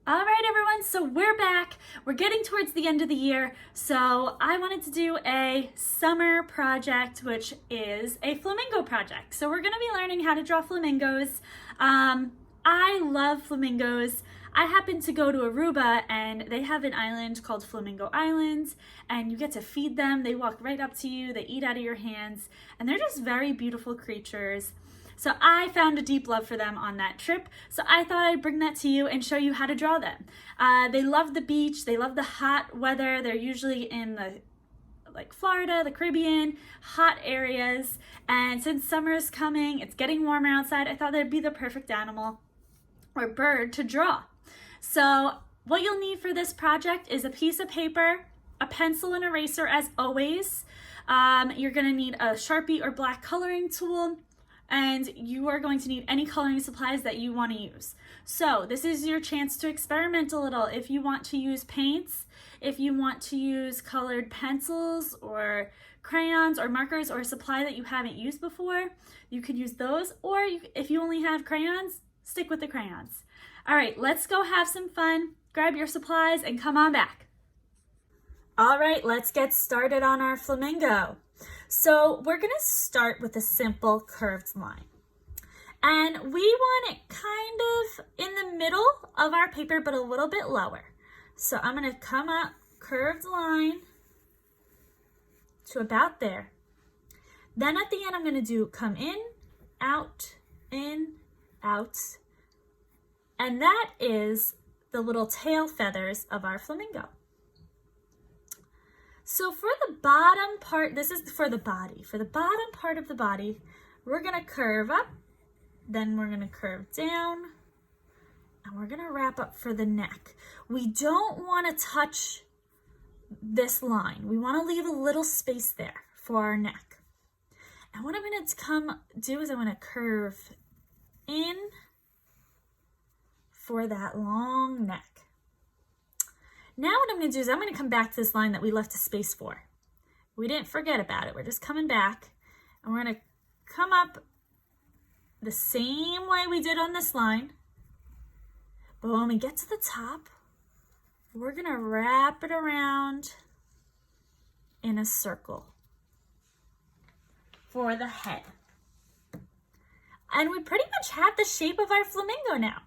All right, everyone, so we're back. We're getting towards the end of the year, so I wanted to do a summer project, which is a flamingo project. So we're gonna be learning how to draw flamingos. I love flamingos. I happen to go to Aruba and they have an island called Flamingo Island, and you get to feed them. They walk right up to you, they eat out of your hands, and they're just very beautiful creatures. So I found a deep love for them on that trip. So I thought I'd bring that to you and show you how to draw them. They love the beach. They love the hot weather. They're usually in the Florida, the Caribbean, hot areas. And since summer is coming, it's getting warmer outside, I thought they'd be the perfect animal or bird to draw. So what you'll need for this project is a piece of paper, a pencil and eraser as always. You're gonna need a Sharpie or black coloring tool, and you are going to need any coloring supplies that you want to use. So this is your chance to experiment a little. If you want to use paints, if you want to use colored pencils or crayons or markers or a supply that you haven't used before, you could use those. Or if you only have crayons, stick with the crayons. All right, let's go have some fun. Grab your supplies and come on back. All right, let's get started on our flamingo. So we're gonna start with a simple curved line. And we want it kind of in the middle of our paper, but a little bit lower. So I'm gonna come up, curved line to about there. Then at the end, I'm gonna do come in, out, and that is the little tail feathers of our flamingo. So for the bottom part, this is for the body. For the bottom part of the body, we're gonna curve up, then we're gonna curve down, and we're gonna wrap up for the neck. We don't wanna touch this line. We wanna leave a little space there for our neck. And what I'm gonna do is I'm gonna curve in for that long neck. Now what I'm gonna do is I'm gonna come back to this line that we left a space for. We didn't forget about it. We're just coming back, and we're gonna come up the same way we did on this line. But when we get to the top, we're gonna wrap it around in a circle for the head. And we pretty much have the shape of our flamingo now.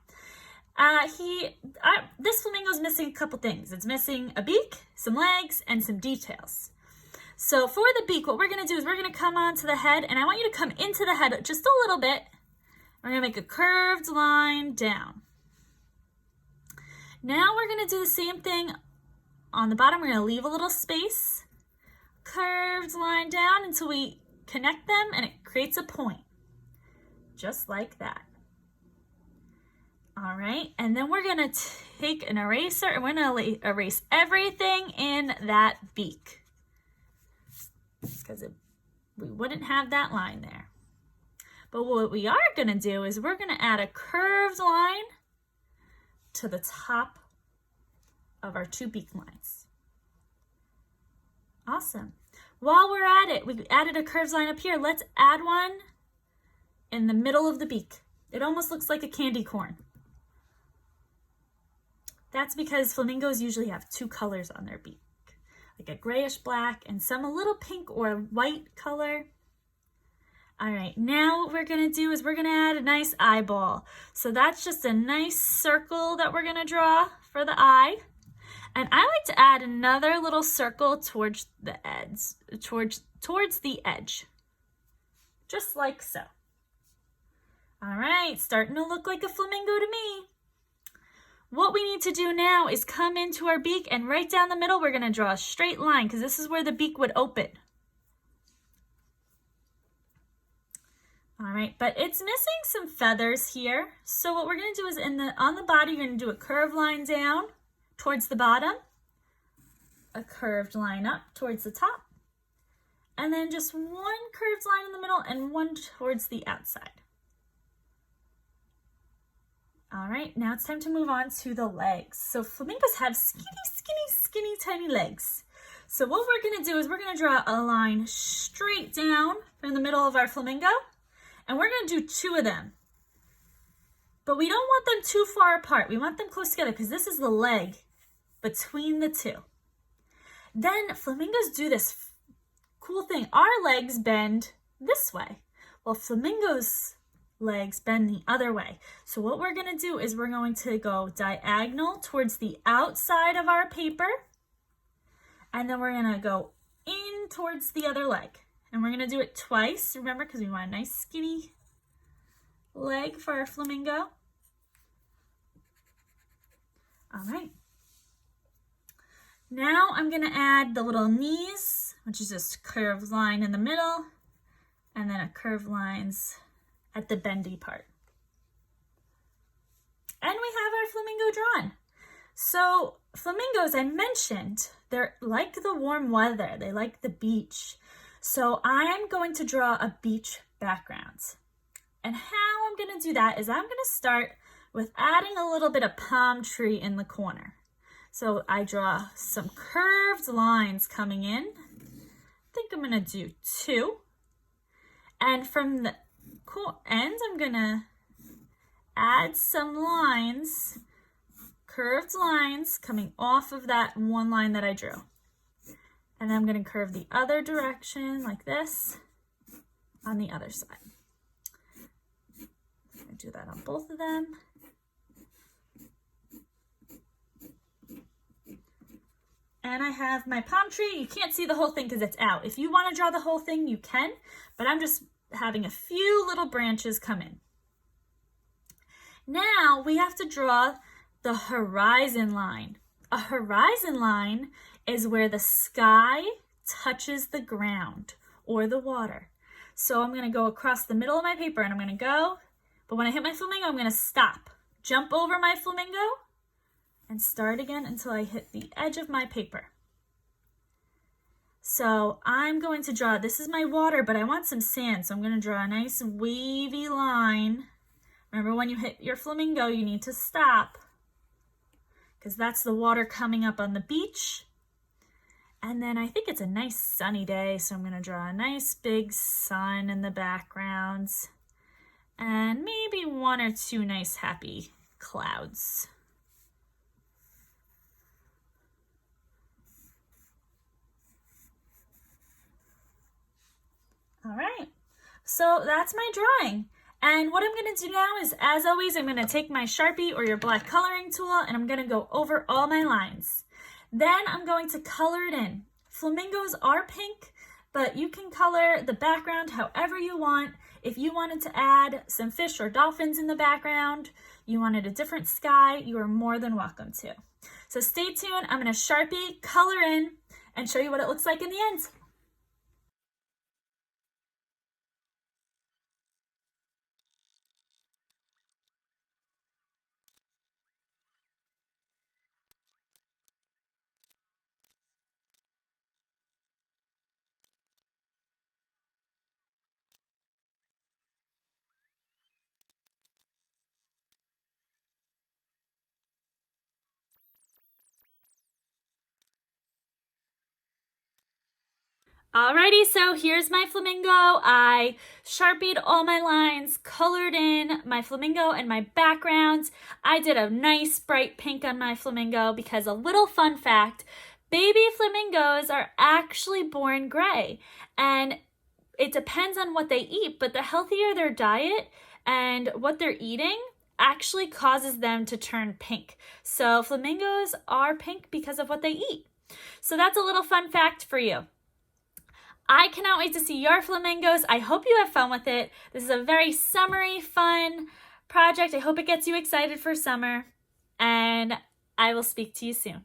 This flamingo's missing a couple things. It's missing a beak, some legs, and some details. So for the beak, what we're gonna do is we're gonna come onto the head, and I want you to come into the head just a little bit. We're gonna make a curved line down. Now we're gonna do the same thing on the bottom. We're gonna leave a little space, curved line down until we connect them, and it creates a point, just like that. All right, and then we're gonna take an eraser and we're gonna erase everything in that beak, because we wouldn't have that line there. But what we are gonna do is we're gonna add a curved line to the top of our two beak lines. Awesome. While we're at it, we added a curved line up here. Let's add one in the middle of the beak. It almost looks like a candy corn. That's because flamingos usually have two colors on their beak, like a grayish black and some a little pink or white color. All right, now what we're gonna do is we're gonna add a nice eyeball. So that's just a nice circle that we're gonna draw for the eye. And I like to add another little circle towards the edge, towards the edge, just like so. All right, starting to look like a flamingo to me. What we need to do now is come into our beak, and right down the middle, we're gonna draw a straight line, because this is where the beak would open. All right, but it's missing some feathers here. So what we're gonna do is on the body, you're gonna do a curved line down towards the bottom, a curved line up towards the top, and then just one curved line in the middle and one towards the outside. All right, now it's time to move on to the legs. So flamingos have skinny, tiny legs. So what we're gonna do is we're gonna draw a line straight down in the middle of our flamingo, and we're gonna do two of them. but we don't want them too far apart. We want them close together because this is the leg between the two. Then flamingos do this cool thing. Our legs bend this way. Well, flamingos' legs bend the other way. So what we're going to do is we're going to go diagonal towards the outside of our paper. And then we're going to go in towards the other leg. And we're going to do it twice, remember, because we want a nice skinny leg for our flamingo. All right. Now I'm going to add the little knees, which is just a curved line in the middle, and then a curved lines at the bendy part. And we have our flamingo drawn. So flamingos, I mentioned, they're like the warm weather. They like the beach. So I'm going to draw a beach background. And how I'm going to do that is I'm going to start with adding a little bit of palm tree in the corner. So I draw some curved lines coming in. I think I'm going to do 2. And from the end, I'm going to add some lines, curved lines coming off of that one line that I drew. And then I'm going to curve the other direction like this on the other side. I'm going to do that on both of them. And I have my palm tree. You can't see the whole thing because it's out. If you want to draw the whole thing, you can, but I'm just having a few little branches come in. Now we have to draw the horizon line. A horizon line is where the sky touches the ground or the water. So I'm going to go across the middle of my paper and I'm going to go, but when I hit my flamingo, I'm going to stop, jump over my flamingo, and start again until I hit the edge of my paper. So I'm going to draw, this is my water, but I want some sand. So I'm going to draw a nice wavy line. Remember, when you hit your flamingo, you need to stop because that's the water coming up on the beach. And then I think it's a nice sunny day, so I'm going to draw a nice big sun in the background and maybe 1 or 2 nice happy clouds. All right, so that's my drawing. And what I'm going to do now is, as always, I'm going to take my Sharpie or your black coloring tool and I'm going to go over all my lines. Then I'm going to color it in. Flamingos are pink, but you can color the background however you want. If you wanted to add some fish or dolphins in the background, you wanted a different sky, you are more than welcome to. So stay tuned. I'm going to Sharpie, color in, and show you what it looks like in the end. Alrighty, so here's my flamingo. I Sharpied all my lines, colored in my flamingo and my backgrounds. I did a nice bright pink on my flamingo because a little fun fact, baby flamingos are actually born gray. And it depends on what they eat, but the healthier their diet and what they're eating actually causes them to turn pink. So flamingos are pink because of what they eat. So that's a little fun fact for you. I cannot wait to see your flamingos. I hope you have fun with it. This is a very summery, fun project. I hope it gets you excited for summer, and I will speak to you soon.